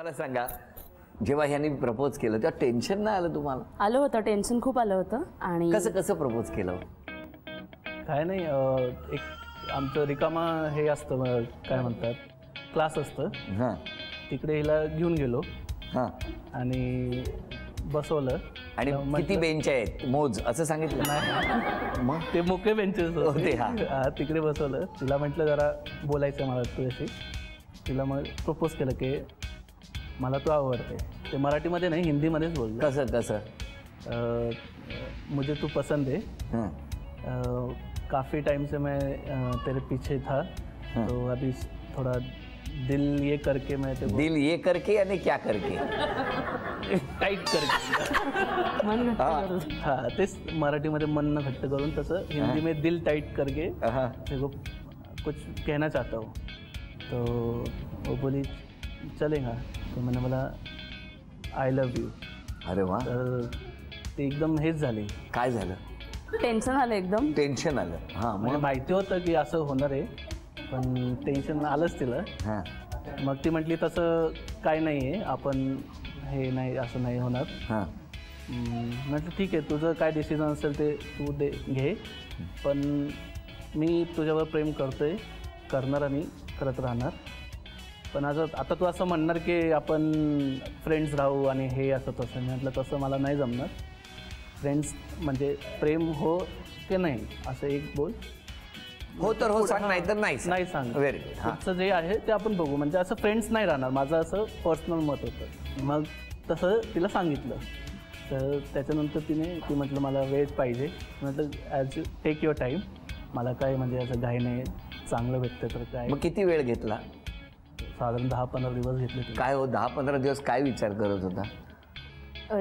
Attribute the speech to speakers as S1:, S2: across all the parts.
S1: मला सांगा, जेव्हा ह्यांनी प्रपोज केलं तेव्हा टेन्शन नाही आलं तुम्हाला?
S2: आलं होतं, टेन्शन खूप आलं होतं. आणि
S1: कसं प्रपोज केलं?
S3: काय नाही, एक आमचं रिकामा हे असतं, काय म्हणतात, क्लास असतं.
S1: हां,
S3: तिकडे हिला घेऊन गेलो.
S1: हां,
S3: आणि बसवलं.
S1: आणि किती बेंच आहेत मोज असं सांगितलं?
S3: नाही,
S1: मग
S3: ते मोकळे बेंचेस
S1: होते.
S3: तिकडे बसवलं. तिला म्हटलं जरा बोलायचं मला तुझ्याशी. तिला मग प्रपोज केलं की मला तू आवडते. ते मराठीमध्ये नाही, हिंदीमध्येच बोललं.
S1: कसं?
S3: मुझे तू पसंद है, काफ़ी टाइम से मैं तेरे पीछे था, तो अभी थोड़ा दिल ये करके मैं ते
S1: दिल ये करके यानी क्या करके?
S3: टाईट करके. हाँ, तेच मराठीमध्ये मन घट्ट करून, तसं हिंदी में दिल टाइट करके देखो कुछ कहना चाहता हूँ. तो वो बोली चलेगा. तो मैंने बोला आय लव यू.
S1: अरे वा.
S3: तर ते एकदम हेच झाले.
S1: काय झालं?
S2: टेन्शन आलं, एकदम
S1: टेन्शन आलं. हां,
S3: म्हणजे माहिती होतं की असं होणार आहे, पण टेन्शन आलंच तिला.
S1: हां,
S3: मग ती म्हटली तसं काय नाही आहे, आपण हे नाही, असं नाही होणार.
S1: हां,
S3: म्हटलं ठीक आहे, तुझं काय डिसिजन असेल ते तू घे, पण मी तुझ्यावर प्रेम करतोय, करणार आणि करत राहणार. पण आता तू असं म्हणणार की आपण फ्रेंड्स राहू आणि हे असं तसं. म्हटलं तसं मला नाही जमणार. फ्रेंड्स म्हणजे प्रेम हो की नाही असं एक बोल.
S1: हो तर हो सांग, नाही तर नाही
S3: सांग.
S1: Very good.
S3: तुमचं जे आहे ते आपण बघू, म्हणजे असं फ्रेंड्स नाही राहणार, माझं असं पर्सनल मत होतं. मग तसं तिला सांगितलं. तर त्याच्यानंतर ती म्हटलं मला वेळ पाहिजे. म्हटलं ॲज टेक युअर टाईम, मला काय म्हणजे असं घाई नाही, चांगलं भेटतं तर काय.
S1: मग किती वेळ घेतला?
S3: साधारण 10-15 दिवस घेतले.
S1: काय हो 10-15 दिवस काय विचार करत होता?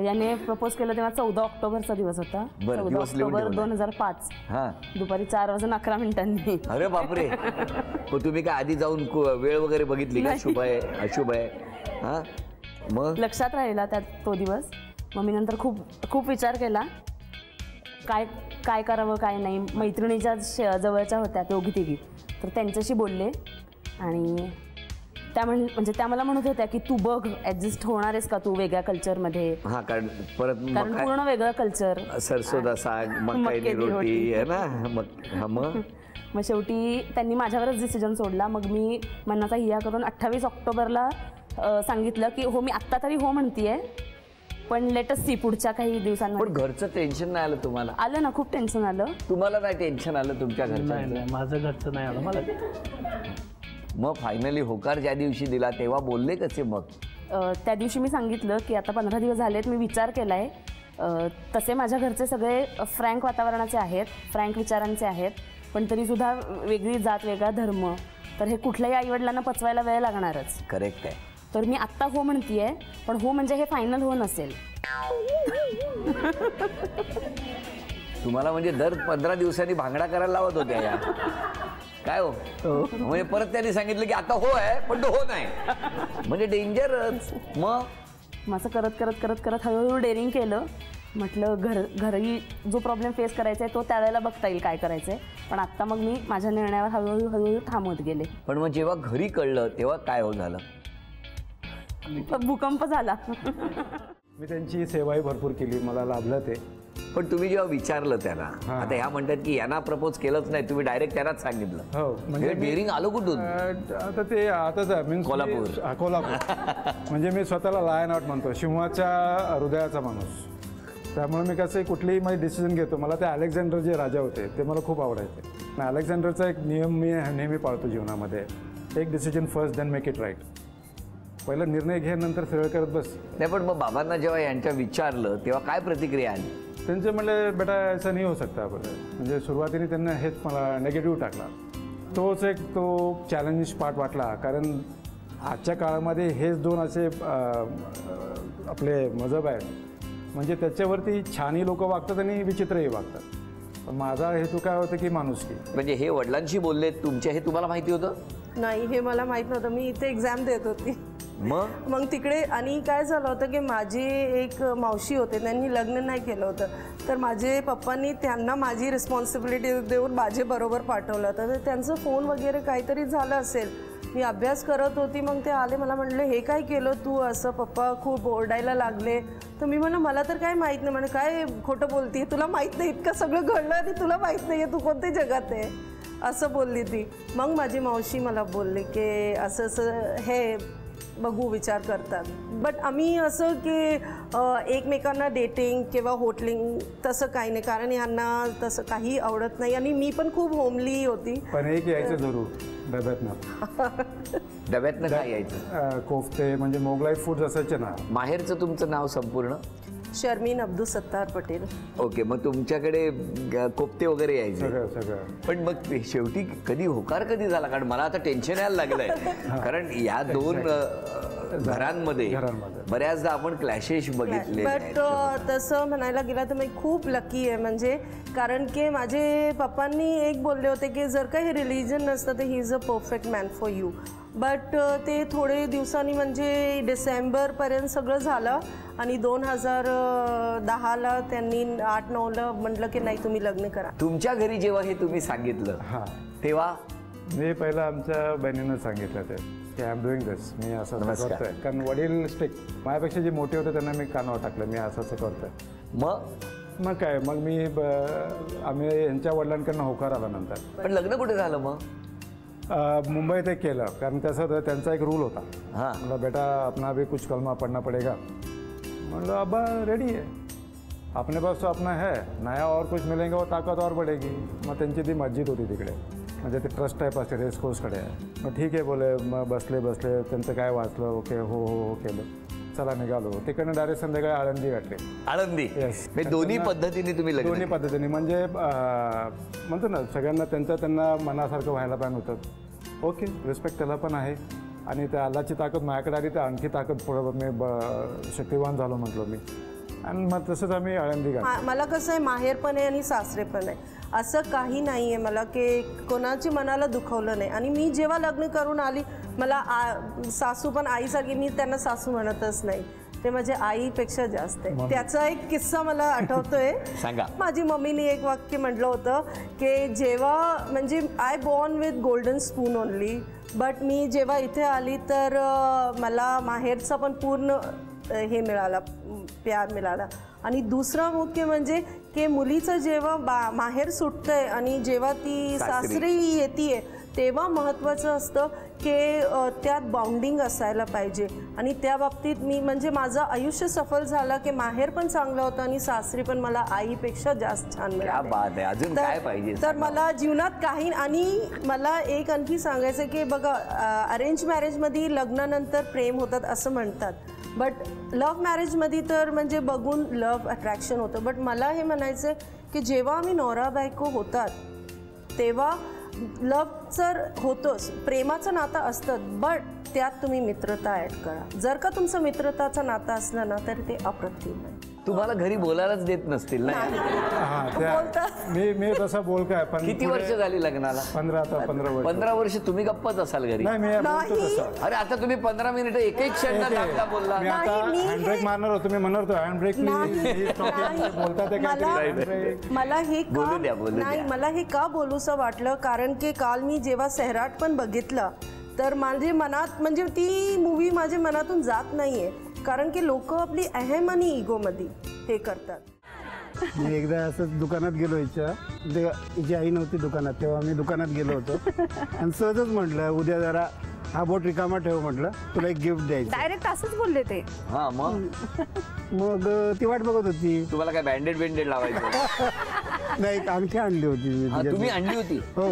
S2: याने प्रपोज केलं तेव्हा 14 ऑक्टोबरचा दिवस होता. 14 ऑक्टोबर 2005, दुपारी 4:11.
S1: अरे बापरे. तुम्ही काय आधी जाऊन वेळ वगैरे बघितली का? शुभ आहे अशुभ आहे? हां, मग
S2: लक्षात राहिला त्यात तो दिवस. मग मी नंतर खूप विचार केला, काय करावं काय नाही. मैत्रिणीच्या जवळच्या होत्या दोघी तिघी, तर त्यांच्याशी बोलले. आणि त्या मला म्हणत होत्या की तू बघ ॲडजस्ट होणार आहेस का तू वेगळ्या कल्चरमध्ये.
S1: हां, कारण
S2: पूर्ण वेगळं कल्चर,
S1: सरसोदा साग, मक्काची रोटी आहे ना.
S2: मग शेवटी त्यांनी माझ्यावरच डिसिजन सोडला. मग मी मनाचा हिया करून 28 ऑक्टोबरला सांगितलं की हो, मी आत्ता तरी हो म्हणतीये, पण लेटस्ट सी पुढच्या काही दिवसांमध्ये.
S1: पण घरचं टेन्शन नाही आलं तुम्हाला?
S2: आलं ना, खूप टेन्शन आलं.
S1: तुम्हाला नाही टेन्शन आलं तुमच्या घरचं?
S3: नाही, माझं घरचं नाही आलं मला.
S1: मग फायनली होकार ज्या दिवशी दिला तेव्हा बोलले कसे मग?
S2: त्या दिवशी मी सांगितलं की आता 15 दिवस झालेत, मी विचार केलाय. तसे माझ्या घरचे सगळे फ्रँक वातावरणाचे आहेत, फ्रँक विचारांचे आहेत, पण तरीसुद्धा वेगळी जात, वेगळा धर्म, तर हे कुठल्याही आईवडिलांना पचवायला वेळ लागणारच.
S1: करेक्ट आहे.
S2: तर मी आत्ता हो म्हणतीये, पण हो म्हणजे हे फायनल हो नसेल.
S1: तुम्हाला म्हणजे दर 15 दिवसांनी भांगडा करायला लावत होत्या या? काय हो? म्हणजे परत त्यांनी सांगितलं की आता हो आहे, पण तो हो नाही, म्हणजे डेंजरच. मग
S2: असं करत हळूहळू डेअरिंग केलं. म्हटलं घरी जो प्रॉब्लेम फेस करायचा आहे तो त्यावेळेला बघता येईल काय करायचंय, पण आत्ता मग मी माझ्या निर्णयावर हळूहळू थांबवत गेले.
S1: पण मग जेव्हा घरी कळलं तेव्हा काय हो झालं?
S2: भूकंप झाला.
S4: मी त्यांची सेवाही भरपूर केली, मला लाभलं ते.
S1: पण तुम्ही जेव्हा विचारलं त्याला, आता ह्या म्हणतात की यांना प्रपोज केलंच नाही, तुम्ही डायरेक्ट त्यांनाच सांगितलं.
S4: हो, म्हणजे
S1: डेअरिंग आलं कुठून?
S4: आता ते आताच मीन्स कोल्हापूर. म्हणजे मी स्वतःला लायन आउट म्हणतो, सिंहाच्या हृदयाचा माणूस. त्यामुळे मी कसं कुठलीही माझी डिसिजन घेतो. मला ते अलेक्झांडर जे राजा होते ते मला खूप आवडायचे. अलेक्झांडरचा एक नियम मी नेहमी पाळतो जीवनामध्ये, एक decision first then make it right. पहिला निर्णय घे, नंतर सरळ करत बस.
S1: नाही, पण मग बाबांना जेव्हा यांच्या विचारलं तेव्हा काय प्रतिक्रिया आली?
S4: त्यांचे म्हणले बेटा ऐसा नाही हो सकता. म्हणजे सुरुवातीने त्यांना हेच मला नेगेटिव्ह टाकला. तोच एक चॅलेंजिंग पार्ट वाटला, कारण आजच्या काळामध्ये हेच दोन असे आपले मजहब आहेत, म्हणजे त्याच्यावरती छानही लोक वागतात आणि विचित्रही वागतात. पण माझा हेतू काय होतं की माणुसकी.
S1: म्हणजे हे वडिलांशी बोलले तुमच्या, हे तुम्हाला माहिती होतं?
S5: नाही, हे मला माहीत नव्हतं. मी इथे एक्झाम देत होती. मग तिकडे आणि काय झालं होतं की माझी एक मावशी होते, त्यांनी लग्न नाही केलं होतं, तर माझे पप्पांनी त्यांना माझी रिस्पॉन्सिबिलिटी देऊन माझे बरोबर पाठवलं होतं. तर त्यांचं फोन वगैरे काहीतरी झालं असेल, मी अभ्यास करत होती. मग ते आले, मला म्हणले हे काय केलं तू असं, पप्पा खूप ओरडायला लागले. तर मी म्हणलं मला तर काय माहीत नाही. म्हणे काय खोटं बोलती, तुला माहीत नाही इतकं सगळं घडलं आणि तुला माहीत नाही आहे तू कोणत्या जगात आहे, असं बोलली ती. मग माझी मावशी मला बोलली की असं असं हे बघू विचार करतात. बट आम्ही असं की एकमेकांना डेटिंग किंवा होटलिंग तसं काही नाही, कारण यांना तसं काही आवडत नाही आणि मी पण खूप होमली होती.
S4: पण एक यायचं जरूर डब्यातनं.
S1: डब्यातनं काय यायचं?
S4: कोफ्ते म्हणजे मोगलाई फूड असायचे ना.
S1: माहेरचं तुमचं नाव संपूर्ण?
S5: शर्मीन अब्दुल सत्तार पटेल.
S1: ओके, मग तुमच्याकडे कोफ्ते वगैरे यायचे?
S4: सगळं सगळं.
S1: पण मग ते शेवटी कधी होकार कधी झाला? कारण मला आता टेन्शन यायला लागलंय, कारण या दोन घरांमध्ये बऱ्याचदा आपण क्लॅशेस बघितले.
S5: बट तसं म्हणायला गेलं तर मी खूप लकी आहे, म्हणजे कारण की माझे पप्पांनी एक बोलले होते की जर का हे रिलिजन नसतं तर he is a perfect man for you. But ते थोडे दिवसांनी म्हणजे डिसेंबरपर्यंत सगळं झालं आणि 2010ला त्यांनी 8-9ला म्हटलं की नाही तुम्ही लग्न करा.
S1: तुमच्या घरी जेव्हा हे तुम्ही सांगितलं तेव्हा?
S4: मी पहिला आमच्या बहिणीनं सांगितलं ते की आय एम डुईंग दिस, मी असं करतोय. कारण वडील स्ट्रिक्ट, माझ्यापेक्षा जे मोठे होते त्यांना मी कानावर टाकलं मी असं करतोय. मग काय, मग मी आम्ही यांच्या वडिलांकडनं होकार आला नंतर.
S1: पण लग्न कुठे झालं मग?
S4: मुंबईत एक केलं, कारण तसं होतं त्यांचा एक रूल होता. म्हणलं बेटा अपना भी कुछ कलमा पढ़ना पड़ेगा. म्हणलं अब्बा रेडी है, अपने पास तो अपना है, नया और कुछ मिलेंगे वो ताकत और बढ़ेगी. मग त्यांची ती मस्जिद होती तिकडे, म्हणजे ते ट्रस्ट टाईप असते रेस कोर्सकडे. मग ठीक आहे बोले. मग बसले त्यांचं काय वाचलं, ओके हो हो हो केलं, चला निघालो. तिकडनं डायरेक्ट संध्याकाळी आळंदी गाठली.
S1: आळंदी?
S4: येस.
S1: दोन्ही पद्धतीने तुम्ही लग्न?
S4: दोन्ही पद्धतीने, म्हणजे म्हणतो ना सगळ्यांना त्यांना मनासारखं व्हायला पण होतं. ओके, रिस्पेक्ट त्याला पण आहे. आणि त्या अल्लाची ताकद माझ्याकडे आली, तर आणखी ताकद पुढं मी शक्तिवान झालो म्हटलो मी. आणि मग तसंच आम्ही आळंदी गाठली.
S5: मला कसं आहे, माहेर पण आहे आणि सासरे पण आहे, असं काही नाही आहे मला की कोणाची मनाला दुखवलं नाही. आणि मी जेव्हा लग्न करून आली, मला सासू पण आईसारखी, मी त्यांना सासू म्हणतच नाही, ते माझ्या आईपेक्षा जास्त आहे. त्याचा एक किस्सा मला आठवतोय.
S1: सांगा.
S5: माझी मम्मीने एक वाक्य म्हटलं होतं की जेव्हा म्हणजे I born with golden spoon only, but मी जेव्हा इथे आली तर मला माहेरचा पण पूर्ण हे मिळाला, प्यार मिळाला. आणि दुसरा मुख्य म्हणजे की मुलीचं जेव्हा माहेर सुटतंय आणि जेव्हा ती सासरी येते तेव्हा महत्त्वाचं असतं की त्यात बाउंडिंग असायला पाहिजे. आणि त्या बाबतीत मी म्हणजे माझं आयुष्य सफल झालं की माहेर पण चांगलं होतं आणि सासरी पण मला आईपेक्षा जास्त छान मिळालं.
S1: अजून काय पाहिजे?
S5: तर मला जीवनात काही. आणि मला एक आणखी सांगायचं की बघा, अरेंज मॅरेजमध्ये लग्नानंतर प्रेम होतात असं म्हणतात, बट लव्ह मॅरेजमध्ये तर म्हणजे बघून लव्ह अट्रॅक्शन होतं. बट मला हे म्हणायचं की जेव्हा आम्ही नवरा बायको होतात तेव्हा लव्ह तर होतोच, प्रेमाचं नातं असतं, बट त्यात तुम्ही मित्रता ॲड करा. जर का तुमचं मित्रताचं नातं असलं ना तर ते अप्रतिम आहे.
S1: तुम्हाला घरी बोलायलाच देत नसतील ना?
S4: मी तसा बोल काय. पण
S1: किती वर्ष झाली लग्नाला? 15 वर्ष. तुम्ही गप्पच असाल घरी? अरे आता तुम्ही 15 मिनिटं एक क्षण बोलला.
S4: मी आता हँडब्रेक मारणार होतो, मी म्हणणार होतो हँडब्रेक.
S5: मला हे का बोलूसं वाटलं, कारण की काल मी जेव्हा सैराट पण बघितलं तर माझे मनात म्हणजे ती मूवी माझ्या मनातून जात नाहीये, कारण की लोक आपली अहम आणि इगोमध्ये हे करतात.
S6: मी एकदा असंच दुकानात गेलो, हिची आई नव्हती दुकानात, तेव्हा मी दुकानात गेलो होतो आणि सहजच म्हटलं उद्या जरा हा बोट रिकामा ठेव, म्हटलं तुला एक गिफ्ट द्यायचं.
S2: डायरेक्ट असंच बोलले ते.
S6: मग ती वाट बघत होती.
S1: तुम्हाला काय बँडेड लावायचं?
S6: नाही, अंगठी आणली होती.
S1: तुम्ही आणली होती?
S6: हो.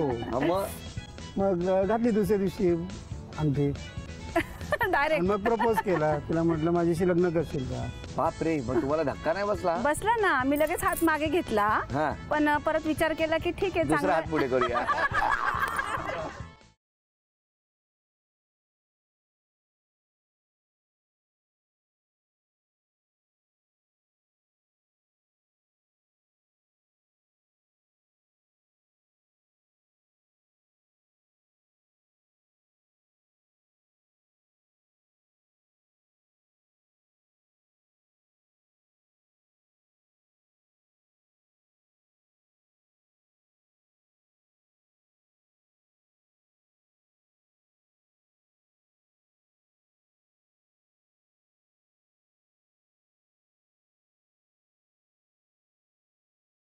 S6: मग घातली दुसऱ्या दिवशी अंगठी,
S2: डायरेक्ट
S6: मग प्रपोज केला. तिला म्हटलं माझ्याशी लग्न करशील का?
S1: बापरे, मग तुम्हाला धक्का नाही बसला?
S2: बसला ना. मी लगेच हात मागे घेतला, पण परत विचार केला की ठीक आहे,
S1: दुसरा हात पुढे करूया.